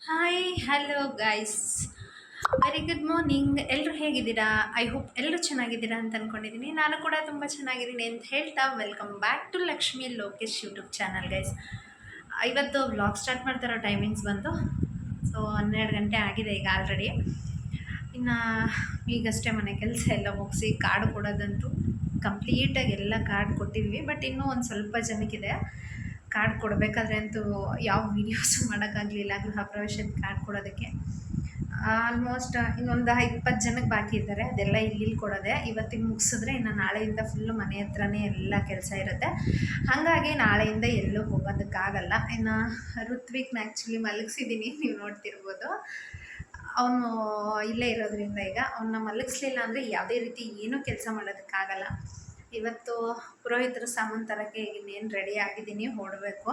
Hi hello guys, very good morning. ಎಲ್ಲರೂ ಹೇಗಿದ್ದೀರಾ? I hope ಎಲ್ಲರೂ ಚೆನ್ನಾಗಿದ್ದೀರಾ ಅಂತ ಅಂದ್ಕೊಂಡಿದ್ದೀನಿ. ನಾನು ಕೂಡ ತುಂಬ ಚೆನ್ನಾಗಿದ್ದೀನಿ ಅಂತ ಹೇಳ್ತಾ welcome back to Lakshmi Lokesh YouTube channel guys. ಇವತ್ತು ವ್ಲಾಗ್ ಸ್ಟಾರ್ಟ್ ಮಾಡ್ತಾರೋ ಟೈಮಿಂಗ್ಸ್ ಬಂದು 12 ಗಂಟೆ ಆಗಿದೆ ಈಗ ಆಲ್ರೆಡಿ. ಇನ್ನು ಈಗಷ್ಟೇ ಮನೆ ಕೆಲಸ ಎಲ್ಲ ಮುಗಿಸಿ ಕಾರ್ಡ್ ಕೊಡೋದಂತೂ ಕಂಪ್ಲೀಟಾಗಿ ಎಲ್ಲ ಕಾರ್ಡ್ ಕೊಟ್ಟಿದ್ವಿ. ಬಟ್ ಇನ್ನೂ ಒಂದು ಸ್ವಲ್ಪ ಜನಕ್ಕಿದೆ ಕಾರ್ಡ್ ಕೊಡಬೇಕಾದ್ರೆ ಅಂತೂ ಯಾವ ವೀಡಿಯೋಸು ಮಾಡೋಕ್ಕಾಗಲಿಲ್ಲ ಗೃಹ ಪ್ರವೇಶದ ಕಾರ್ಡ್ ಕೊಡೋದಕ್ಕೆ. ಆಲ್ಮೋಸ್ಟ್ ಇನ್ನೊಂದು 20 ಜನಕ್ಕೆ ಬಾಕಿ ಇದ್ದಾರೆ. ಅದೆಲ್ಲ ಇಲ್ಲಿ ಕೊಡೋದೆ. ಇವತ್ತಿಗೆ ಮುಗಿಸಿದ್ರೆ ಇನ್ನು ನಾಳೆಯಿಂದ ಫುಲ್ಲು ಮನೆ ಹತ್ರನೇ ಎಲ್ಲ ಕೆಲಸ ಇರುತ್ತೆ. ಹಾಗಾಗಿ ನಾಳೆಯಿಂದ ಎಲ್ಲೂ ಹೋಗೋದಕ್ಕಾಗಲ್ಲ. ಇನ್ನು ಋತ್ವಿಕ್ನ ಆ್ಯಕ್ಚುಲಿ ಮಲಗಿಸಿದ್ದೀನಿ, ನೀವು ನೋಡ್ತಿರ್ಬೋದು. ಅವನು ಇಲ್ಲೇ ಇರೋದ್ರಿಂದ ಈಗ ಅವನ್ನ ಮಲಗಿಸ್ಲಿಲ್ಲ ಅಂದರೆ ಯಾವುದೇ ರೀತಿ ಏನೂ ಕೆಲಸ ಮಾಡೋದಕ್ಕಾಗಲ್ಲ. ಇವತ್ತು ಪುರೋಹಿತರ ಸಾಮಾನು ತರೋಕ್ಕೆ ಇನ್ನೇನು ರೆಡಿ ಆಗಿದ್ದೀನಿ, ಹೊರಡಬೇಕು.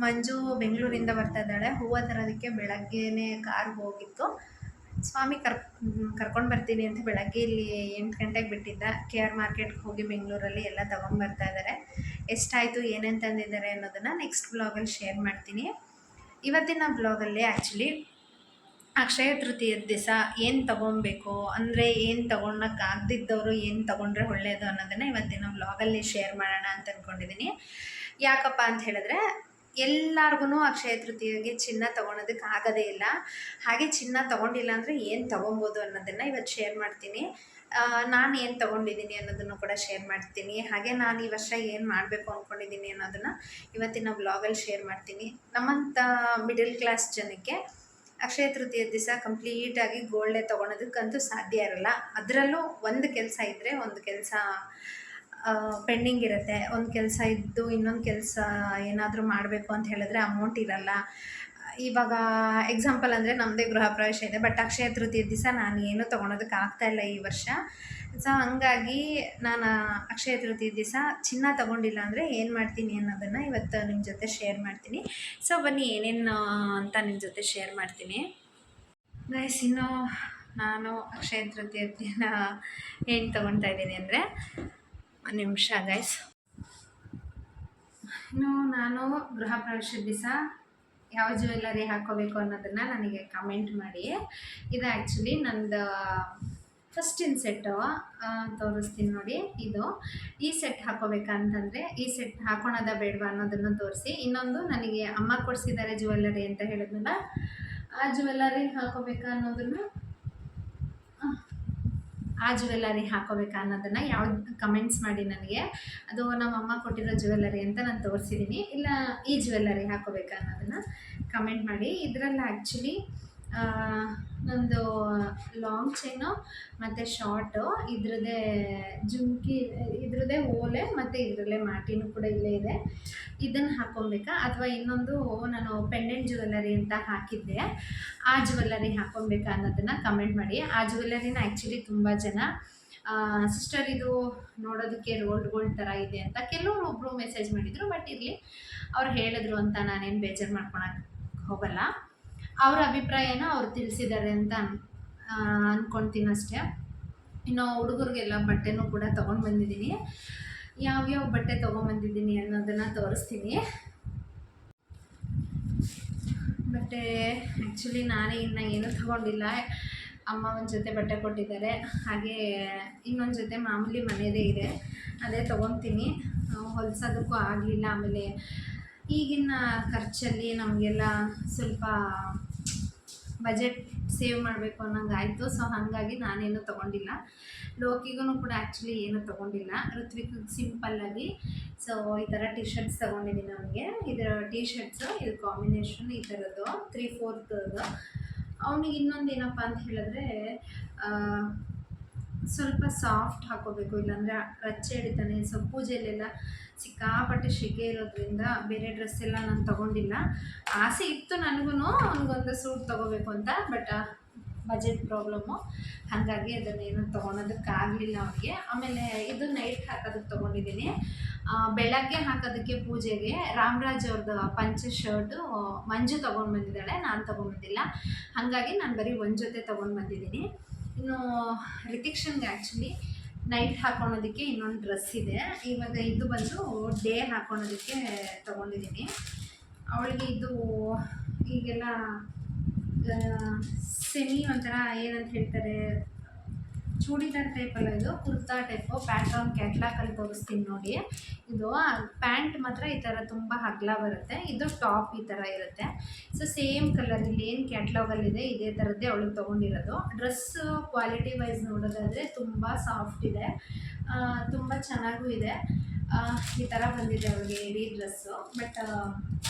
ಮಂಜು ಬೆಂಗಳೂರಿಂದ ಬರ್ತಾ ಇದ್ದಾಳೆ. ಹೂವು ತರೋದಕ್ಕೆ ಬೆಳಗ್ಗೆನೇ ಕಾರ್ ಹೋಗಿತ್ತು. ಸ್ವಾಮಿ ಕರ್ಕೊಂಡು ಬರ್ತೀನಿ ಅಂತ ಬೆಳಗ್ಗೆ ಇಲ್ಲಿ 8 ಗಂಟೆಗೆ ಬಿಟ್ಟಿದ್ದ. KR ಮಾರ್ಕೆಟ್ಗೆ ಹೋಗಿ ಬೆಂಗಳೂರಲ್ಲಿ ಎಲ್ಲ ತೊಗೊಂಬರ್ತಾ ಇದ್ದಾರೆ. ಎಷ್ಟಾಯಿತು ಏನೇನು ತಂದಿದ್ದಾರೆ ಅನ್ನೋದನ್ನು ನೆಕ್ಸ್ಟ್ ಬ್ಲಾಗಲ್ಲಿ ಶೇರ್ ಮಾಡ್ತೀನಿ. ಇವತ್ತಿನ ಬ್ಲಾಗಲ್ಲಿ ಆ್ಯಕ್ಚುಲಿ ಅಕ್ಷಯ ತೃತೀಯದ ದಿವಸ ಏನು ತೊಗೊಬೇಕು, ಅಂದರೆ ಏನು ತೊಗೊಳಕ್ಕಾಗದಿದ್ದವರು ಏನು ತೊಗೊಂಡ್ರೆ ಒಳ್ಳೆಯದು ಅನ್ನೋದನ್ನು ಇವತ್ತಿನ ವ್ಲಾಗಲ್ಲಿ ಶೇರ್ ಮಾಡೋಣ ಅಂತ ಅಂದ್ಕೊಂಡಿದ್ದೀನಿ. ಯಾಕಪ್ಪ ಅಂತ ಹೇಳಿದ್ರೆ, ಎಲ್ಲರಿಗೂ ಅಕ್ಷಯ ತೃತೀಯಗೆ ಚಿನ್ನ ತೊಗೊಳೋದಕ್ಕೆ ಆಗೋದೇ ಇಲ್ಲ. ಹಾಗೆ ಚಿನ್ನ ತೊಗೊಂಡಿಲ್ಲ ಅಂದರೆ ಏನು ತೊಗೊಬೋದು ಅನ್ನೋದನ್ನು ಇವತ್ತು ಶೇರ್ ಮಾಡ್ತೀನಿ. ನಾನು ಏನು ತೊಗೊಂಡಿದ್ದೀನಿ ಅನ್ನೋದನ್ನು ಕೂಡ ಶೇರ್ ಮಾಡ್ತೀನಿ. ಹಾಗೆ ನಾನು ಈ ವರ್ಷ ಏನು ಮಾಡಬೇಕು ಅಂದ್ಕೊಂಡಿದ್ದೀನಿ ಅನ್ನೋದನ್ನು ಇವತ್ತಿನ ವ್ಲಾಗಲ್ಲಿ ಶೇರ್ ಮಾಡ್ತೀನಿ. ನಮ್ಮಂಥ ಮಿಡಲ್ ಕ್ಲಾಸ್ ಜನಕ್ಕೆ ಅಕ್ಷಯ ತೃತೀಯ ದಿವಸ ಕಂಪ್ಲೀಟಾಗಿ ಗೋಲ್ಡೇ ತೊಗೊಳೋದಕ್ಕಂತೂ ಸಾಧ್ಯ ಇರಲ್ಲ. ಅದರಲ್ಲೂ ಒಂದು ಕೆಲಸ ಇದ್ದರೆ ಒಂದು ಕೆಲಸ ಪೆಂಡಿಂಗ್ ಇರುತ್ತೆ. ಒಂದು ಕೆಲಸ ಇದ್ದು ಇನ್ನೊಂದು ಕೆಲಸ ಏನಾದರೂ ಮಾಡಬೇಕು ಅಂತ ಹೇಳಿದ್ರೆ ಅಮೌಂಟ್ ಇರಲ್ಲ. ಇವಾಗ ಎಕ್ಸಾಂಪಲ್ ಅಂದರೆ ನಮ್ಮದೇ ಗೃಹ ಪ್ರವೇಶ ಇದೆ, ಬಟ್ ಅಕ್ಷಯ ತೃತೀಯ ದಿವಸ ನಾನು ಏನೂ ತೊಗೊಳೋದಕ್ಕೆ ಆಗ್ತಾಯಿಲ್ಲ ಈ ವರ್ಷ. ಸೊ ಹಂಗಾಗಿ ನಾನು ಅಕ್ಷಯ ತೃತೀಯ ದಿವಸ ಚಿನ್ನ ತೊಗೊಂಡಿಲ್ಲ ಅಂದರೆ ಏನು ಮಾಡ್ತೀನಿ ಅನ್ನೋದನ್ನು ಇವತ್ತು ನಿಮ್ಮ ಜೊತೆ ಶೇರ್ ಮಾಡ್ತೀನಿ. ಸೊ ಬನ್ನಿ ಏನೇನು ಅಂತ ನಿಮ್ಮ ಜೊತೆ ಶೇರ್ ಮಾಡ್ತೀನಿ ಗೈಸ್. ಇನ್ನು ನಾನು ಅಕ್ಷಯ ತೃತೀಯ ದಿನ ಏನು ತೊಗೊಳ್ತಾ ಇದ್ದೀನಿ ಅಂದರೆ, ಒಂದು ನಿಮಿಷ ಗೈಸ್. ಇನ್ನು ನಾನು ಗೃಹ ಪ್ರವೇಶದ ದಿವಸ ಯಾವ ಜ್ಯುವೆಲ್ಲರಿ ಹಾಕ್ಕೋಬೇಕು ಅನ್ನೋದನ್ನು ನನಗೆ ಕಮೆಂಟ್ ಮಾಡಿ. ಇದು ಆ್ಯಕ್ಚುಲಿ ನಂದು ಫಸ್ಟಿನ ಸೆಟ್ಟು ತೋರಿಸ್ತೀನಿ ನೋಡಿ. ಇದು ಈ ಸೆಟ್ ಹಾಕ್ಕೋಬೇಕಂತಂದರೆ ಈ ಸೆಟ್ ಹಾಕ್ಕೊಳೋದ ಬೇಡವಾ ಅನ್ನೋದನ್ನು ತೋರಿಸಿ. ಇನ್ನೊಂದು ನನಗೆ ಅಮ್ಮ ಕೊಡಿಸಿದ್ದಾರೆ ಜ್ಯುವೆಲ್ಲರಿ ಅಂತ ಹೇಳಿದ್ನಲ್ಲ, ಆ ಜ್ಯುವೆಲ್ಲರಿ ಹಾಕ್ಕೋಬೇಕಾ ಅನ್ನೋದನ್ನು ಹಾಕ್ಕೋಬೇಕಾ ಅನ್ನೋದನ್ನು ಯಾವ್ದು ಕಮೆಂಟ್ಸ್ ಮಾಡಿ ನನಗೆ. ಅದು ನಮ್ಮಮ್ಮ ಕೊಟ್ಟಿರೋ ಜ್ಯುವೆಲ್ಲರಿ ಅಂತ ನಾನು ತೋರಿಸಿದ್ದೀನಿ, ಇಲ್ಲ ಈ ಜ್ಯುವೆಲ್ಲರಿ ಹಾಕ್ಕೋಬೇಕಾ ಅನ್ನೋದನ್ನು ಕಮೆಂಟ್ ಮಾಡಿ. ಇದರಲ್ಲಿ ಆ್ಯಕ್ಚುಲಿ ನಂದು ಲಾಂಗ್ ಚೈನು ಮತ್ತು ಶಾರ್ಟು, ಇದ್ರದ್ದೇ ಜುಮ್ಕಿ, ಇದ್ರದ್ದೇ ಓಲೆ ಮತ್ತು ಇದರಲ್ಲೇ ಮಾಟಿನೂ ಕೂಡ ಇಲ್ಲೇ ಇದೆ. ಇದನ್ನು ಹಾಕ್ಕೊಬೇಕಾ ಅಥವಾ ಇನ್ನೊಂದು ನಾನು ಪೆಂಡೆಂಟ್ ಜ್ಯುವೆಲ್ಲರಿ ಅಂತ ಹಾಕಿದ್ದೆ, ಆ ಜ್ಯುವೆಲ್ಲರಿ ಹಾಕ್ಕೊಬೇಕಾ ಅನ್ನೋದನ್ನು ಕಮೆಂಟ್ ಮಾಡಿ. ಆ ಜ್ಯುವೆಲ್ಲರಿನ ಆ್ಯಕ್ಚುಲಿ ತುಂಬ ಜನ ಸಿಸ್ಟರ್ ಇದು ನೋಡೋದಕ್ಕೆ ರೋಲ್ಡ್ ಗೋಲ್ಡ್ ಥರ ಇದೆ ಅಂತ ಕೆಲವೊಬ್ಬರು ಮೆಸೇಜ್ ಮಾಡಿದರು. ಬಟ್ ಇರಲಿ, ಅವ್ರು ಹೇಳಿದ್ರು ಅಂತ ನಾನೇನು ಬೇಜಾರು ಮಾಡ್ಕೊಳಕ್ಕೆ ಹೋಗಲ್ಲ. ಅವ್ರ ಅಭಿಪ್ರಾಯನ ಅವ್ರು ತಿಳಿಸಿದ್ದಾರೆ ಅಂತ ಅಂದ್ಕೊಳ್ತೀನಿ ಅಷ್ಟೇ. ಇನ್ನು ಹುಡುಗರಿಗೆಲ್ಲ ಬಟ್ಟೆನೂ ಕೂಡ ತೊಗೊಂಡು ಬಂದಿದ್ದೀನಿ. ಯಾವ್ಯಾವ ಬಟ್ಟೆ ತೊಗೊಂಬಂದಿದ್ದೀನಿ ಅನ್ನೋದನ್ನು ತೋರಿಸ್ತೀನಿ. ಬಟ್ಟೆ ಆ್ಯಕ್ಚುಲಿ ನಾನೇ ಇನ್ನು ಏನೂ ತೊಗೊಂಡಿಲ್ಲ. ಅಮ್ಮ ಒಂದು ಜೊತೆ ಬಟ್ಟೆ ಕೊಟ್ಟಿದ್ದಾರೆ, ಹಾಗೆ ಇನ್ನೊಂದು ಜೊತೆ ಮಾಮೂಲಿ ಮನೆಯದೇ ಇದೆ, ಅದೇ ತೊಗೊತೀನಿ. ಹೊಲಿಸೋದಕ್ಕೂ ಆಗಲಿಲ್ಲ. ಆಮೇಲೆ ಈಗಿನ ಖರ್ಚಲ್ಲಿ ನಮಗೆಲ್ಲ ಸ್ವಲ್ಪ ಬಜೆಟ್ ಸೇವ್ ಮಾಡಬೇಕು ಅನ್ನೋಂಗೆ ಆಯಿತು. ಸೊ ಹಾಗಾಗಿ ನಾನೇನು ತೊಗೊಂಡಿಲ್ಲ. ಲೋಕಿಗೂ ಕೂಡ ಆ್ಯಕ್ಚುಲಿ ಏನೂ ತೊಗೊಂಡಿಲ್ಲ. ಋತ್ವಿಕ್ ಸಿಂಪಲ್ಲಾಗಿ ಸೊ ಈ ಥರ ಟಿ ಶರ್ಟ್ಸ್ ತೊಗೊಂಡಿದ್ದೀನಿ ಅವನಿಗೆ. ಇದರ ಟಿ ಶರ್ಟ್ಸು ಇದು ಕಾಂಬಿನೇಷನ್ ಈ ಥರದ್ದು 3/4. ಅವನಿಗೆ ಇನ್ನೊಂದು ಏನಪ್ಪ ಅಂತ ಹೇಳಿದ್ರೆ, ಸ್ವಲ್ಪ ಸಾಫ್ಟ್ ಹಾಕ್ಕೋಬೇಕು, ಇಲ್ಲಾಂದರೆ ರಚ್ಚೆ ಹಿಡಿತಾನೆ. ಸೊ ಪೂಜೆಯಲ್ಲೆಲ್ಲ ಸಿಕ್ಕಾಪಟ್ಟೆ ಶೆಕೆ ಇರೋದ್ರಿಂದ ಬೇರೆ ಡ್ರೆಸ್ ಎಲ್ಲ ನಾನು ತೊಗೊಂಡಿಲ್ಲ. ಆಸೆ ಇತ್ತು ನನಗೂ ಅವ್ನಿಗೊಂದು ಸೂಟ್ ತೊಗೋಬೇಕು ಅಂತ, ಬಟ್ ಬಜೆಟ್ ಪ್ರಾಬ್ಲಮ್ಮು, ಹಾಗಾಗಿ ಅದನ್ನೇನು ತೊಗೊಳೋದಕ್ಕಾಗಲಿಲ್ಲ ಅವನಿಗೆ. ಆಮೇಲೆ ಇದು ನೈಟ್ ಹಾಕೋದಕ್ಕೆ ತೊಗೊಂಡಿದ್ದೀನಿ. ಬೆಳಗ್ಗೆ ಹಾಕೋದಕ್ಕೆ ಪೂಜೆಗೆ ರಾಮರಾಜ್ ಅವ್ರದ್ದು ಪಂಚೆ ಶರ್ಟು ಮಂಜು ತೊಗೊಂಡು ಬಂದಿದ್ದಾಳೆ, ನಾನು ತೊಗೊಂಬಂದಿಲ್ಲ. ಹಾಗಾಗಿ ನಾನು ಬರೀ ಒಂದು ಜೊತೆ ತೊಗೊಂಡು ಬಂದಿದ್ದೀನಿ. ಇನ್ನು ರಿತಿಕ್ಷನ್ಗೆ ಆ್ಯಕ್ಚುಲಿ ನೈಟ್ ಹಾಕ್ಕೊಳೋದಕ್ಕೆ ಇನ್ನೊಂದು ಡ್ರೆಸ್ ಇದೆ. ಇವಾಗ ಇದು ಬಂದು ಡೇ ಹಾಕ್ಕೊಳೋದಕ್ಕೆ ತೊಗೊಂಡಿದ್ದೀನಿ. ಅವಳಿಗೆ ಇದು ಈಗೆಲ್ಲ ಸೆಮಿ ಒಂಥರ ಏನಂತ ಹೇಳ್ತಾರೆ, ಚೂಡಿದಾರ್ ಟೈಪಲ್ಲ, ಇದು ಕುರ್ತಾ ಟೈಪು ಪ್ಯಾಟ್ರನ್ ಕ್ಯಾಟ್ಲಾಕಲ್ಲಿ ತೋರಿಸ್ತೀನಿ ನೋಡಿ. ಇದು ಪ್ಯಾಂಟ್ ಮಾತ್ರ ಈ ಥರ ತುಂಬ ಅಗಲ ಬರುತ್ತೆ, ಇದು ಟಾಪ್ ಈ ಥರ ಇರುತ್ತೆ. ಸೊ ಸೇಮ್ ಕಲರ್ ಇಲ್ಲಿ ಏನು ಕ್ಯಾಟ್ಲಾಗಲ್ಲಿದೆ ಇದೇ ಥರದ್ದೇ ಅವಳಿಗೆ ತೊಗೊಂಡಿರೋದು. ಡ್ರೆಸ್ಸು ಕ್ವಾಲಿಟಿ ವೈಸ್ ನೋಡೋದಾದರೆ ತುಂಬ ಸಾಫ್ಟ್ ಇದೆ, ತುಂಬ ಚೆನ್ನಾಗೂ ಇದೆ. ಈ ಥರ ಬಂದಿದೆ ಅವಳಿಗೆ ಹೆವಿ ಡ್ರೆಸ್ಸು, ಬಟ್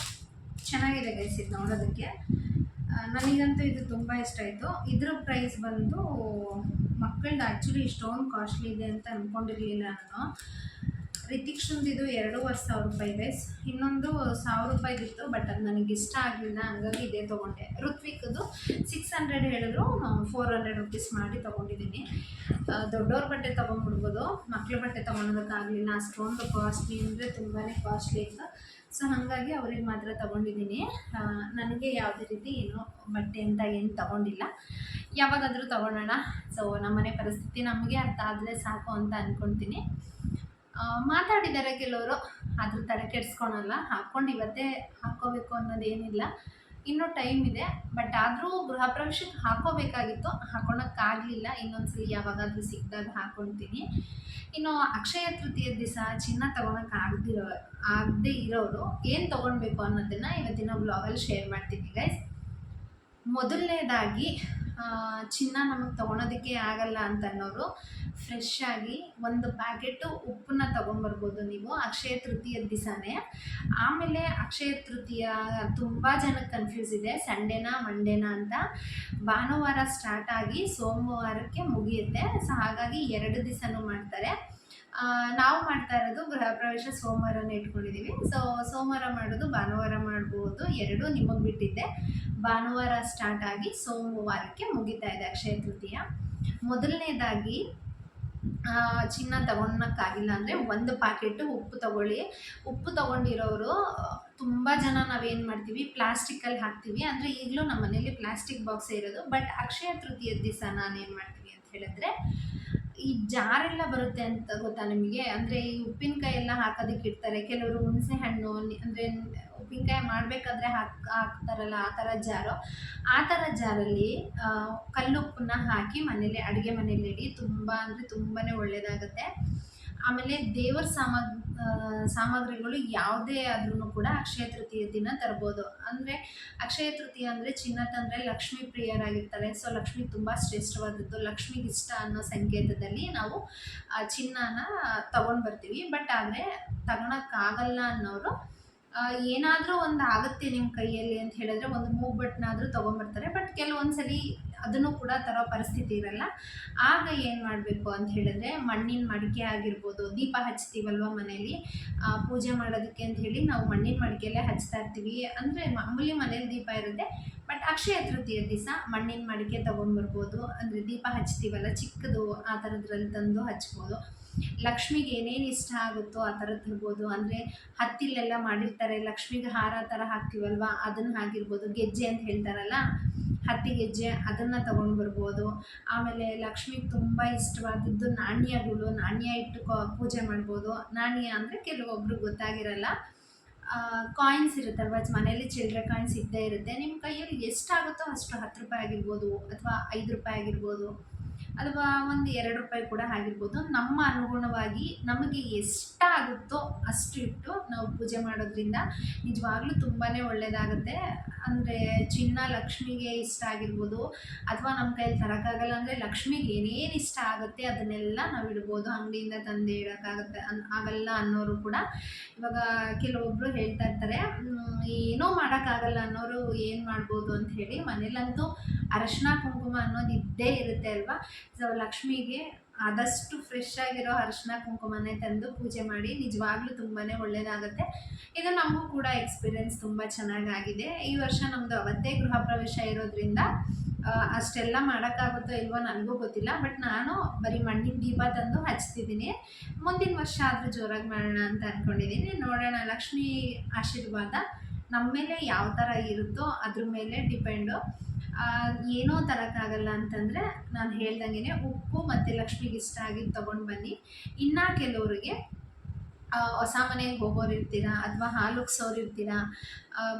ಚೆನ್ನಾಗಿದೆ ಗೈಸ್ ಇದು ನೋಡೋದಕ್ಕೆ. ನನಗಂತೂ ಇದು ತುಂಬ ಇಷ್ಟ ಆಯಿತು. ಇದ್ರ ಪ್ರೈಸ್ ಬಂದು ಮಕ್ಕಳದ್ದು ಆ್ಯಕ್ಚುಲಿ ಇಷ್ಟೊಂದು ಕಾಸ್ಟ್ಲಿ ಇದೆ ಅಂತ ಅಂದ್ಕೊಂಡಿರಲಿಲ್ಲ ನಾನು. ರಿತಿಕ್ಷನ್ದು ಇದು 2,500 ರೂಪಾಯಿ ಗೈಸ್, ಇನ್ನೊಂದು 1,000 ರೂಪಾಯಿಗಿತ್ತು, ಬಟ್ ಅದು ನನಗೆ ಇಷ್ಟ ಆಗಲಿಲ್ಲ, ಹಂಗಾಗಿ ಇದೇ ತೊಗೊಂಡೆ. ಋತ್ವಿಕ್ದು 600 ಹೇಳಿದ್ರು, 400 ರುಪೀಸ್ ಮಾಡಿ ತೊಗೊಂಡಿದ್ದೀನಿ. ದೊಡ್ಡವ್ರ ಬಟ್ಟೆ ತೊಗೊಂಡ್ಬಿಡ್ಬೋದು, ಮಕ್ಳ ಬಟ್ಟೆ ತೊಗೊಳೋದಕ್ಕಾಗಲಿಲ್ಲ, ಅಷ್ಟೊಂದು ಕಾಸ್ಟ್ಲಿ ಅಂದರೆ ತುಂಬಾ ಕಾಸ್ಟ್ಲಿ ಇತ್ತು. ಸೊ ಹಾಗಾಗಿ ಅವ್ರಿಗೆ ಮಾತ್ರ ತೊಗೊಂಡಿದ್ದೀನಿ. ನನಗೆ ಯಾವುದೇ ರೀತಿ ಏನು ಬಟ್ಟೆ ಅಂತ ಏನು ತೊಗೊಂಡಿಲ್ಲ, ಯಾವಾಗಾದರೂ ತೊಗೊಳೋಣ. ಸೊ ನಮ್ಮನೆ ಪರಿಸ್ಥಿತಿ ನಮಗೆ ಅರ್ಥ ಆದರೆ ಸಾಕು ಅಂತ ಅಂದ್ಕೊಳ್ತೀನಿ. ಮಾತಾಡಿದ್ದಾರೆ ಕೆಲವರು, ಅದ್ರ ತಲೆ ಕೆಡಿಸ್ಕೊಳಲ್ಲ, ಹಾಕ್ಕೊಂಡು ಇವತ್ತೇ ಹಾಕ್ಕೋಬೇಕು ಅನ್ನೋದೇನಿಲ್ಲ, ಇನ್ನೂ ಟೈಮ್ ಇದೆ. ಬಟ್ ಆದರೂ ಗೃಹ ಪ್ರವೇಶಕ್ಕೆ ಹಾಕ್ಕೋಬೇಕಾಗಿತ್ತು, ಹಾಕ್ಕೊಳಕ್ಕಾಗಲಿಲ್ಲ. ಇನ್ನೊಂದ್ಸಲಿ ಯಾವಾಗಾದರೂ ಸಿಕ್ಕಿದಾಗ ಹಾಕ್ಕೊಳ್ತೀನಿ. ಇನ್ನು ಅಕ್ಷಯ ತೃತೀಯ ದಿವಸ ಚಿನ್ನ ಆಗದೇ ಇರೋರು ಏನು ತೊಗೊಳ್ಬೇಕು ಅನ್ನೋದನ್ನು ಇವತ್ತಿನ ಬ್ಲಾಗಲ್ಲಿ ಶೇರ್ ಮಾಡ್ತೀನಿ ಗೈಸ್. ಮೊದಲನೇದಾಗಿ ಚಿನ್ನ ನಮಗೆ ತೊಗೊಳೋದಕ್ಕೆ ಆಗಲ್ಲ ಅಂತ ಅನ್ನೋರು ಫ್ರೆಶ್ ಆಗಿ ಒಂದು ಪ್ಯಾಕೆಟು ಉಪ್ಪನ್ನ ತೊಗೊಂಬರ್ಬೋದು ನೀವು ಅಕ್ಷಯ ತೃತೀಯ ದಿವಸನೇ. ಆಮೇಲೆ ಅಕ್ಷಯ ತೃತೀಯ ತುಂಬ ಜನಕ್ಕೆ ಕನ್ಫ್ಯೂಸ್ ಇದೆ, ಸಂಡೇನಾ ಮಂಡೇನಾ ಅಂತ. ಭಾನುವಾರ ಸ್ಟಾರ್ಟ್ ಆಗಿ ಸೋಮವಾರಕ್ಕೆ ಮುಗಿಯುತ್ತೆ. ಸೊ ಹಾಗಾಗಿ 2 ದಿವಸನೂ ಮಾಡ್ತಾರೆ. ನಾವು ಮಾಡ್ತಾ ಇರೋದು ಗೃಹ ಪ್ರವೇಶ ಸೋಮವಾರನೇ ಇಟ್ಕೊಂಡಿದ್ದೀವಿ. ಸೊ ಸೋಮವಾರ ಮಾಡೋದು, ಭಾನುವಾರ ಮಾಡ್ಬೋದು, ಎರಡೂ ನಿಮಗೆ ಬಿಟ್ಟಿದ್ದೆ. ಭಾನುವಾರ ಸ್ಟಾರ್ಟ್ ಆಗಿ ಸೋಮವಾರಕ್ಕೆ ಮುಗಿತಾ ಇದೆ ಅಕ್ಷಯ ತೃತೀಯ. ಮೊದಲನೇದಾಗಿ ಚಿನ್ನ ತೊಗೊಳಕ್ಕಾಗಿಲ್ಲ ಅಂದರೆ ಒಂದು ಪ್ಯಾಕೆಟು ಉಪ್ಪು ತೊಗೊಳ್ಳಿ. ಉಪ್ಪು ತೊಗೊಂಡಿರೋರು ತುಂಬ ಜನ ನಾವೇನು ಮಾಡ್ತೀವಿ, ಪ್ಲಾಸ್ಟಿಕ್ಕಲ್ಲಿ ಹಾಕ್ತೀವಿ. ಅಂದರೆ ಈಗಲೂ ನಮ್ಮ ಮನೇಲಿ ಪ್ಲಾಸ್ಟಿಕ್ ಬಾಕ್ಸೇ ಇರೋದು. ಬಟ್ ಅಕ್ಷಯ ತೃತೀಯ ದಿವಸ ನಾನೇನು ಮಾಡ್ತೀನಿ ಅಂತ ಹೇಳಿದ್ರೆ, ಈ ಜಾರೆಲ್ಲ ಬರುತ್ತೆ ಅಂತ ಗೊತ್ತಾ ನಿಮಗೆ? ಅಂದರೆ ಈ ಉಪ್ಪಿನಕಾಯಿ ಎಲ್ಲ ಹಾಕೋದಕ್ಕೆ ಇಡ್ತಾರೆ ಕೆಲವರು, ಹುಣಸೆ ಹಣ್ಣು ಅಂದರೆ ಉಪ್ಪಿನಕಾಯಿ ಮಾಡಬೇಕಾದ್ರೆ ಹಾಕ್ತಾರಲ್ಲ ಆ ಥರ ಜಾರು. ಆ ಥರ ಜಾರಲ್ಲಿ ಕಲ್ಲುಪ್ಪನ್ನ ಹಾಕಿ ಮನೇಲಿ ಅಡುಗೆ ಮನೇಲಿ ಇಡಿ, ತುಂಬ ಅಂದರೆ ತುಂಬಾ ಒಳ್ಳೆಯದಾಗುತ್ತೆ. ಆಮೇಲೆ ದೇವರ ಸಾಮಗ್ರಿಗಳು ಯಾವುದೇ ಆದ್ರೂ ಕೂಡ ಅಕ್ಷಯ ತೃತೀಯ ದಿನ ತರ್ಬೋದು. ಅಂದರೆ ಅಕ್ಷಯ ತೃತೀಯ ಅಂದರೆ ಚಿನ್ನ ತಂದರೆ ಲಕ್ಷ್ಮೀ ಪ್ರಿಯರಾಗಿರ್ತಾರೆ. ಸೊ ಲಕ್ಷ್ಮಿ ತುಂಬ ಶ್ರೇಷ್ಠವಾದದ್ದು, ಲಕ್ಷ್ಮಿಗೆ ಇಷ್ಟ ಅನ್ನೋ ಸಂಕೇತದಲ್ಲಿ ನಾವು ಚಿನ್ನನ ತೊಗೊಂಡು ಬರ್ತೀವಿ. ಬಟ್ ಆದರೆ ತಗೊಳಕ್ಕಾಗಲ್ಲ ಅನ್ನೋರು ಏನಾದರೂ ಒಂದು ಆಗುತ್ತೆ ನಿಮ್ಮ ಕೈಯಲ್ಲಿ ಅಂತ ಹೇಳಿದ್ರೆ ಒಂದು ಮೂಗ್ಬಟ್ಟನಾದರೂ ತೊಗೊಂಬರ್ತಾರೆ. ಬಟ್ ಕೆಲವೊಂದ್ಸಲಿ ಅದನ್ನು ಕೂಡ ತರೋ ಪರಿಸ್ಥಿತಿ ಇರಲ್ಲ. ಆಗ ಏನು ಮಾಡಬೇಕು ಅಂತ ಹೇಳಿದ್ರೆ, ಮಣ್ಣಿನ ಮಡಿಕೆ ಆಗಿರ್ಬೋದು, ದೀಪ ಹಚ್ತೀವಲ್ವ ಮನೇಲಿ ಪೂಜೆ ಮಾಡೋದಕ್ಕೆ ಅಂತ ಹೇಳಿ ನಾವು ಮಣ್ಣಿನ ಮಡಿಕೆಯಲ್ಲೇ ಹಚ್ತಾ ಇರ್ತೀವಿ. ಅಂದರೆ ಮಾಮೂಲಿ ಮನೇಲಿ ದೀಪ ಇರುತ್ತೆ, ಬಟ್ ಅಕ್ಷಯ ತೃತೀಯ ದಿವಸ ಮಣ್ಣಿನ ಮಡಿಕೆ ತೊಗೊಂಡ್ಬರ್ಬೋದು. ಅಂದರೆ ದೀಪ ಹಚ್ತೀವಲ್ಲ ಚಿಕ್ಕದು, ಆ ಥರದ್ರಲ್ಲಿ ತಂದು ಹಚ್ಬೋದು. ಲಕ್ಷ್ಮಿಗೆ ಏನೇನು ಇಷ್ಟ ಆಗುತ್ತೋ ಆ ಥರ ತರ್ಬೋದು. ಅಂದರೆ ಹತ್ತಿಲೆಲ್ಲ ಮಾಡಿರ್ತಾರೆ, ಲಕ್ಷ್ಮಿಗೆ ಹಾರ ಥರ ಹಾಕ್ತೀವಲ್ವ ಅದನ್ನು ಆಗಿರ್ಬೋದು. ಗೆಜ್ಜೆ ಅಂತ ಹೇಳ್ತಾರಲ್ಲ, ಹತ್ತಿ ಗೆಜ್ಜೆ, ಅದನ್ನು ತೊಗೊಂಡು ಬರ್ಬೋದು. ಆಮೇಲೆ ಲಕ್ಷ್ಮಿಗೆ ತುಂಬ ಇಷ್ಟವಾದದ್ದು ನಾಣ್ಯಗಳು, ನಾಣ್ಯ ಇಟ್ಟು ಪೂಜೆ ಮಾಡ್ಬೋದು. ನಾಣ್ಯ ಅಂದರೆ ಕೆಲವೊಬ್ರಿಗೆ ಗೊತ್ತಾಗಿರಲ್ಲ, ಕಾಯಿನ್ಸ್ ಇರುತ್ತಲ್ವ ಮನೇಲಿ, ಚಿಲ್ಲರೆ ಕಾಯಿನ್ಸ್ ಇದ್ದೇ ಇರುತ್ತೆ. ನಿಮ್ಮ ಕೈಯಲ್ಲಿ ಎಷ್ಟಾಗುತ್ತೋ ಅಷ್ಟು 10 ರೂಪಾಯಿ ಆಗಿರ್ಬೋದು, ಅಥವಾ 5 ರೂಪಾಯಿ ಆಗಿರ್ಬೋದು, ಅಥವಾ ಒಂದು 2 ರೂಪಾಯಿ ಕೂಡ ಆಗಿರ್ಬೋದು. ನಮ್ಮ ಅನುಗುಣವಾಗಿ ನಮಗೆ ಎಷ್ಟಾಗುತ್ತೋ ಅಷ್ಟು ಇಟ್ಟು ನಾವು ಪೂಜೆ ಮಾಡೋದ್ರಿಂದ ನಿಜವಾಗ್ಲೂ ತುಂಬಾ ಒಳ್ಳೆಯದಾಗುತ್ತೆ. ಅಂದರೆ ಚಿನ್ನ ಲಕ್ಷ್ಮಿಗೆ ಇಷ್ಟ ಆಗಿರ್ಬೋದು, ಅಥವಾ ನಮ್ಮ ಕೈಯಲ್ಲಿ ತರೋಕ್ಕಾಗಲ್ಲ ಅಂದರೆ ಲಕ್ಷ್ಮಿಗೆ ಏನೇನು ಇಷ್ಟ ಆಗುತ್ತೆ ಅದನ್ನೆಲ್ಲ ನಾವು ಇಡ್ಬೋದು. ಅಂಗಡಿಯಿಂದ ತಂದು ಇಡೋಕ್ಕಾಗುತ್ತೆ ಆಗಲ್ಲ ಅನ್ನೋರು ಕೂಡ ಇವಾಗ ಕೆಲವೊಬ್ಬರು ಹೇಳ್ತಾ ಇರ್ತಾರೆ, ಏನೋ ಮಾಡೋಕ್ಕಾಗಲ್ಲ ಅನ್ನೋರು ಏನು ಮಾಡ್ಬೋದು ಅಂತ ಹೇಳಿ. ಮನೇಲಂತೂ ಅರಶಿನ ಕುಂಕುಮ ಅನ್ನೋದು ಇದ್ದೇ ಇರುತ್ತೆ ಅಲ್ವಾ. ಸೊ ಲಕ್ಷ್ಮಿಗೆ ಆದಷ್ಟು ಫ್ರೆಶ್ ಆಗಿರೋ ಅರಿಶಿನ ಕುಂಕುಮನೇ ತಂದು ಪೂಜೆ ಮಾಡಿ, ನಿಜವಾಗ್ಲೂ ತುಂಬಾ ಒಳ್ಳೆಯದಾಗುತ್ತೆ. ಇದು ನಮಗೂ ಕೂಡ ಎಕ್ಸ್ಪೀರಿಯೆನ್ಸ್ ತುಂಬ ಚೆನ್ನಾಗಾಗಿದೆ. ಈ ವರ್ಷ ನಮ್ಮದು ಅವತ್ತೇ ಗೃಹ ಪ್ರವೇಶ ಇರೋದ್ರಿಂದ ಅಷ್ಟೆಲ್ಲ ಮಾಡೋಕ್ಕಾಗುತ್ತೋ ಇಲ್ವೋ ನನಗೂ ಗೊತ್ತಿಲ್ಲ. ಬಟ್ ನಾನು ಬರೀ ಮಣ್ಣಿನ ದೀಪ ತಂದು ಹಚ್ತಿದ್ದೀನಿ. ಮುಂದಿನ ವರ್ಷ ಆದರೂ ಜೋರಾಗಿ ಮಾಡೋಣ ಅಂತ ಅಂದ್ಕೊಂಡಿದ್ದೀನಿ. ನೋಡೋಣ, ಲಕ್ಷ್ಮೀ ಆಶೀರ್ವಾದ ನಮ್ಮ ಮೇಲೆ ಯಾವ ಥರ ಇರುತ್ತೋ ಅದ್ರ ಮೇಲೆ ಡಿಪೆಂಡು. ಏನೋ ತರೋಕ್ಕಾಗಲ್ಲ ಅಂತಂದರೆ ನಾನು ಹೇಳ್ದಂಗೆ ಉಪ್ಪು ಮತ್ತು ಲಕ್ಷ್ಮಿಗೆ ಇಷ್ಟ ಆಗಿದ್ದು ತೊಗೊಂಡು ಬನ್ನಿ. ಇನ್ನು ಕೆಲವರಿಗೆ ಹೊಸ ಮನೆಗೆ ಹೋಗೋರು ಇರ್ತೀರಾ ಅಥವಾ ಹಾಲು ಉಗ್ಸೋರು ಇರ್ತೀರಾ,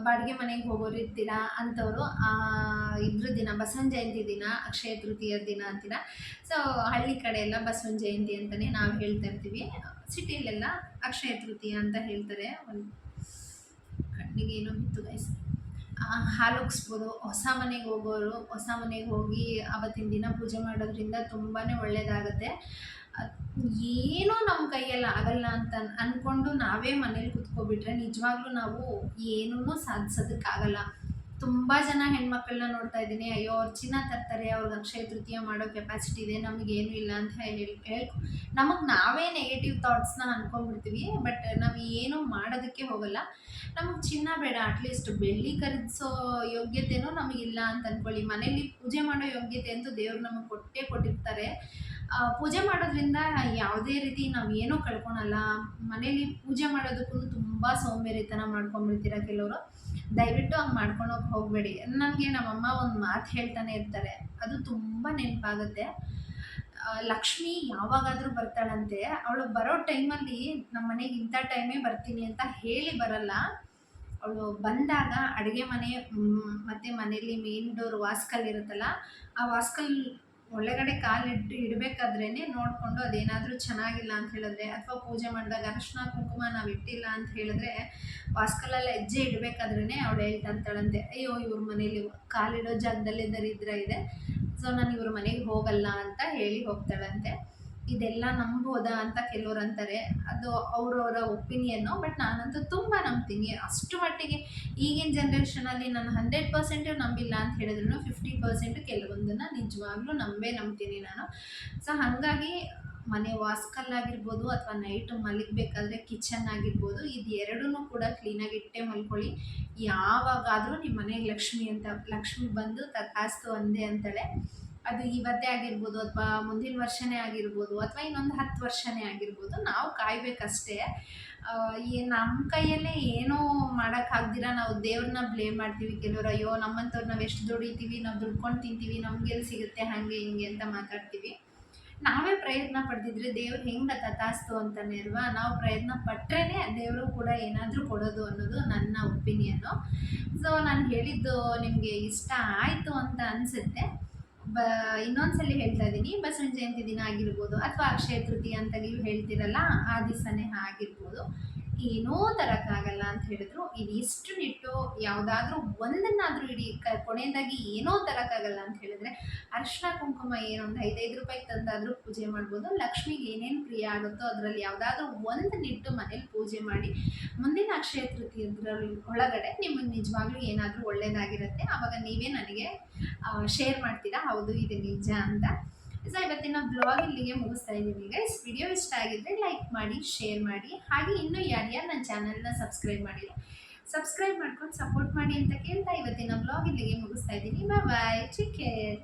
ಬಾಡಿಗೆ ಮನೆಗೆ ಹೋಗೋರು ಇರ್ತೀರಾ ಅಂಥವ್ರು ಇದ್ರ ದಿನ ಬಸವನ ಜಯಂತಿ ದಿನ ಅಕ್ಷಯ ತೃತೀಯ ದಿನ ಅಂತೀರ. ಸೊ ಹಳ್ಳಿ ಕಡೆ ಎಲ್ಲ ಬಸವನ ಜಯಂತಿ ಅಂತಲೇ ನಾವು ಹೇಳ್ತಾ ಇರ್ತೀವಿ. ಸಿಟಿಲೆಲ್ಲ ಅಕ್ಷಯ ತೃತೀಯ ಅಂತ ಹೇಳ್ತಾರೆ. ಒಂದು ಕಣ್ಣಿಗೆ ಏನೋ ಬಿತ್ತು ಗೈಸ್. ಹಾಲು ಉಗ್ಸ್ಬೋದು. ಹೊಸ ಮನೆಗೆ ಹೋಗೋರು ಹೊಸ ಮನೆಗೆ ಹೋಗಿ ಆವತ್ತಿನ ದಿನ ಪೂಜೆ ಮಾಡೋದ್ರಿಂದ ತುಂಬಾ ಒಳ್ಳೆಯದಾಗತ್ತೆ. ಏನೂ ನಮ್ಮ ಕೈಯಲ್ಲಿ ಆಗಲ್ಲ ಅಂತ ಅಂದ್ಕೊಂಡು ನಾವೇ ಮನೇಲಿ ಕುತ್ಕೊಬಿಟ್ರೆ ನಿಜವಾಗ್ಲೂ ನಾವು ಏನೂ ಸಾಧಿಸೋದಕ್ಕಾಗಲ್ಲ. ತುಂಬ ಜನ ಹೆಣ್ಮಕ್ಳನ್ನ ನೋಡ್ತಾ ಇದ್ದೀನಿ, ಅಯ್ಯೋ ಅವ್ರು ಚಿನ್ನ ತರ್ತಾರೆ, ಅವ್ರಿಗೆ ಅಕ್ಷಯ ತೃತೀಯ ಮಾಡೋ ಕೆಪಾಸಿಟಿ ಇದೆ, ನಮಗೇನು ಇಲ್ಲ ಅಂತ ನಮಗೆ ನಾವೇ ನೆಗೆಟಿವ್ ಥಾಟ್ಸ್ನ ಅಂದ್ಕೊಂಡ್ಬಿಡ್ತೀವಿ. ಬಟ್ ನಾವು ಏನೂ ಮಾಡೋದಕ್ಕೆ ಹೋಗಲ್ಲ. ನಮಗೆ ಚಿನ್ನ ಬೇಡ, ಅಟ್ಲೀಸ್ಟ್ ಬೆಳ್ಳಿ ಖರೀದಿಸೋ ಯೋಗ್ಯತೆಯೂ ನಮಗಿಲ್ಲ ಅಂತ ಅಂದ್ಕೊಳ್ಳಿ. ಮನೇಲಿ ಪೂಜೆ ಮಾಡೋ ಯೋಗ್ಯತೆ ಅಂತೂ ದೇವ್ರು ನಮಗೆ ಕೊಟ್ಟಿರ್ತಾರೆ. ಪೂಜೆ ಮಾಡೋದ್ರಿಂದ ಯಾವುದೇ ರೀತಿ ನಾವು ಏನೂ ಕಳ್ಕೊಳಲ್ಲ. ಮನೇಲಿ ಪೂಜೆ ಮಾಡೋದಕ್ಕೂ ತುಂಬ ಸೋಂಬೇರಿತನ ಮಾಡ್ಕೊಂಡ್ಬಿಡ್ತೀರ ಕೆಲವರು. ದಯವಿಟ್ಟು ಹಂಗೆ ಮಾಡ್ಕೊಳಕ್ಕೆ ಹೋಗಬೇಡಿ. ನನಗೆ ನಮ್ಮಮ್ಮ ಒಂದು ಮಾತು ಹೇಳ್ತಾನೆ ಇರ್ತಾರೆ, ಅದು ತುಂಬ ನೆನಪಾಗುತ್ತೆ. ಲಕ್ಷ್ಮಿ ಯಾವಾಗಾದರೂ ಬರ್ತಾಳಂತೆ, ಅವಳು ಬರೋ ಟೈಮಲ್ಲಿ ನಮ್ಮ ಮನೆಗೆ ಇಂಥ ಟೈಮೇ ಬರ್ತೀನಿ ಅಂತ ಹೇಳಿ ಬರಲ್ಲ. ಅವಳು ಬಂದಾಗ ಅಡುಗೆ ಮನೆ ಮತ್ತು ಮನೇಲಿ ಮೇನ್ ಡೋರ್ ವಾಸ್ಕಲ್ ಇರುತ್ತಲ್ಲ, ಆ ವಾಸ್ಕಲ್ ಒಳಗಡೆ ಇಡಬೇಕಾದ್ರೇ ನೋಡಿಕೊಂಡು ಅದೇನಾದರೂ ಚೆನ್ನಾಗಿಲ್ಲ ಅಂತ ಹೇಳಿದ್ರೆ, ಅಥವಾ ಪೂಜೆ ಮಾಡಿದಾಗ ಅರಿಶಿನ ಕುಂಕುಮ ನಾವು ಇಟ್ಟಿಲ್ಲ ಅಂತ ಹೇಳಿದ್ರೆ ವಾಸ್ಕಲಲ್ಲಿ ಹೆಜ್ಜೆ ಇಡಬೇಕಾದ್ರೇ ಅವಳು ಹೇಳ್ತಾಂತಾಳಂತೆ, ಅಯ್ಯೋ ಇವ್ರ ಮನೇಲಿ ಕಾಲಿಡೋ ಜಾಗದಲ್ಲೇ ದರಿದ್ರ ಇದೆ, ಸೊ ನಾನು ಇವ್ರ ಮನೆಗೆ ಹೋಗಲ್ಲ ಅಂತ ಹೇಳಿ ಹೋಗ್ತಾಳಂತೆ. ಇದೆಲ್ಲ ನಂಬೋದಾ ಅಂತ ಕೆಲವ್ರು ಅಂತಾರೆ. ಅದು ಅವರವರ ಒಪಿನಿಯನ್ನು. ಬಟ್ ನಾನಂತೂ ತುಂಬ ನಂಬ್ತೀನಿ. ಅಷ್ಟು ಮಟ್ಟಿಗೆ ಈಗಿನ ಜನ್ರೇಷನಲ್ಲಿ ನಾನು 100% ನಂಬಿಲ್ಲ ಅಂತ ಹೇಳಿದ್ರು 50% ಕೆಲವೊಂದನ್ನು ನಿಜವಾಗ್ಲೂ ನಂಬ್ತೀನಿ ನಾನು. ಸೊ ಹಾಗಾಗಿ ಮನೆ ವಾಸ್ಕಲ್ಲಾಗಿರ್ಬೋದು ಅಥವಾ ನೈಟು ಮಲಗಬೇಕಾದ್ರೆ ಕಿಚನ್ ಆಗಿರ್ಬೋದು, ಇದು ಎರಡೂ ಕೂಡ ಕ್ಲೀನಾಗಿ ಇಟ್ಟೇ ಮಲ್ಕೊಳ್ಳಿ. ಯಾವಾಗಾದರೂ ನಿಮ್ಮ ಮನೆಗೆ ಲಕ್ಷ್ಮಿ ಬಂದು ತಕಾಸ್ತು ಅಂದೆ ಅಂತಾಳೆ. ಅದು ಇವತ್ತೇ ಆಗಿರ್ಬೋದು ಅಥವಾ ಮುಂದಿನ ವರ್ಷನೇ ಆಗಿರ್ಬೋದು ಅಥವಾ ಇನ್ನೊಂದು 10 ವರ್ಷನೇ ಆಗಿರ್ಬೋದು, ನಾವು ಕಾಯಬೇಕಷ್ಟೇ. ನಮ್ಮ ಕೈಯಲ್ಲೇ ಏನೂ ಮಾಡೋಕ್ಕಾಗ್ದಿರ ನಾವು ದೇವ್ರನ್ನ ಬ್ಲೇಮ್ ಮಾಡ್ತೀವಿ. ಕೆಲವರು ಅಯ್ಯೋ ನಮ್ಮಂಥವ್ರು ನಾವು ಎಷ್ಟು ದುಡಿತೀವಿ, ನಾವು ದುಡ್ಕೊಂಡು ತಿಂತೀವಿ, ನಮಗೆಲ್ಲಿ ಸಿಗುತ್ತೆ ಹಾಗೆ ಹಿಂಗೆ ಅಂತ ಮಾತಾಡ್ತೀವಿ. ನಾವೇ ಪ್ರಯತ್ನ ಪಡ್ದಿದ್ರೆ ದೇವ್ರು ಹೆಂಗೆ ತಥಾಸ್ತು ಅಂತಾನೆ ಅಲ್ವಾ. ನಾವು ಪ್ರಯತ್ನ ಪಟ್ಟರೆ ದೇವರು ಕೂಡ ಏನಾದರೂ ಕೊಡೋದು ಅನ್ನೋದು ನನ್ನ ಒಪಿನಿಯನ್ನು. ಸೊ ನಾನು ಹೇಳಿದ್ದು ನಿಮಗೆ ಇಷ್ಟ ಆಯಿತು ಅಂತ ಅನಿಸುತ್ತೆ. ಇನ್ನೊಂದ್ಸಲಿ ಹೇಳ್ತಾ ಇದ್ದೀನಿ, ಬಸವನ ಜಯಂತಿ ದಿನ ಆಗಿರ್ಬೋದು ಅಥವಾ ಅಕ್ಷಯ ತೃತೀಯ ಅಂತ ನೀವು ಹೇಳ್ತೀರಲ್ಲ, ಆ ದಿವಸನೇ ಆಗಿರ್ಬೋದು, ಏನೂ ತರೋಕ್ಕಾಗಲ್ಲ ಅಂತ ಹೇಳಿದ್ರು. ಇದಿಷ್ಟು ನಿಟ್ಟು ಯಾವುದಾದ್ರೂ ಒಂದನ್ನಾದರೂ ಇಡೀ ಕೊನೆಯದಾಗಿ ಏನೋ ತರೋಕ್ಕಾಗಲ್ಲ ಅಂತ ಹೇಳಿದ್ರೆ ಅರಿಶಿನ ಕುಂಕುಮ ಏನೊಂದು 5 ರೂಪಾಯಿಗೆ ತಂದಾದರೂ ಪೂಜೆ ಮಾಡ್ಬೋದು. ಲಕ್ಷ್ಮಿಗೆ ಏನೇನು ಪ್ರಿಯ ಆಗುತ್ತೋ ಅದರಲ್ಲಿ ಯಾವುದಾದ್ರೂ ಒಂದು ನಿಟ್ಟು ಮನೇಲಿ ಪೂಜೆ ಮಾಡಿ ಮುಂದಿನ ಅಕ್ಷಯ ತೃತೀಯದ್ರಲ್ಲಿ ಒಳಗಡೆ ನಿಮಗೆ ನಿಜವಾಗ್ಲೂ ಏನಾದರೂ ಒಳ್ಳೆಯದಾಗಿರುತ್ತೆ. ಆವಾಗ ನೀವೇ ನನಗೆ ಶೇರ್ ಮಾಡ್ತೀರಾ, ಹೌದು ಇದು ನಿಜ ಅಂತ. ಸೊ ಇವತ್ತಿನ ಬ್ಲಾಗ್ ಇಲ್ಲಿಗೆ ಮುಗಿಸ್ತಾ ಇದ್ದೀನಿ ಗೈಸ್. ವಿಡಿಯೋ ಇಷ್ಟ ಆಗಿದ್ದರೆ ಲೈಕ್ ಮಾಡಿ, ಶೇರ್ ಮಾಡಿ, ಹಾಗೆ ಇನ್ನೂ ಯಾರ್ಯಾರು ನನ್ನ ಚಾನಲ್ನ ಸಬ್ಸ್ಕ್ರೈಬ್ ಮಾಡಿಲ್ಲ ಸಬ್ಸ್ಕ್ರೈಬ್ ಮಾಡ್ಕೊಂಡು ಸಪೋರ್ಟ್ ಮಾಡಿ ಅಂತ ಕೇಳ್ತಾ ಇವತ್ತಿನ ಬ್ಲಾಗ್ ಇಲ್ಲಿಗೆ ಮುಗಿಸ್ತಾ ಇದ್ದೀನಿ. ಬಾಯ್, ಟೇಕ್ ಕೇರ್.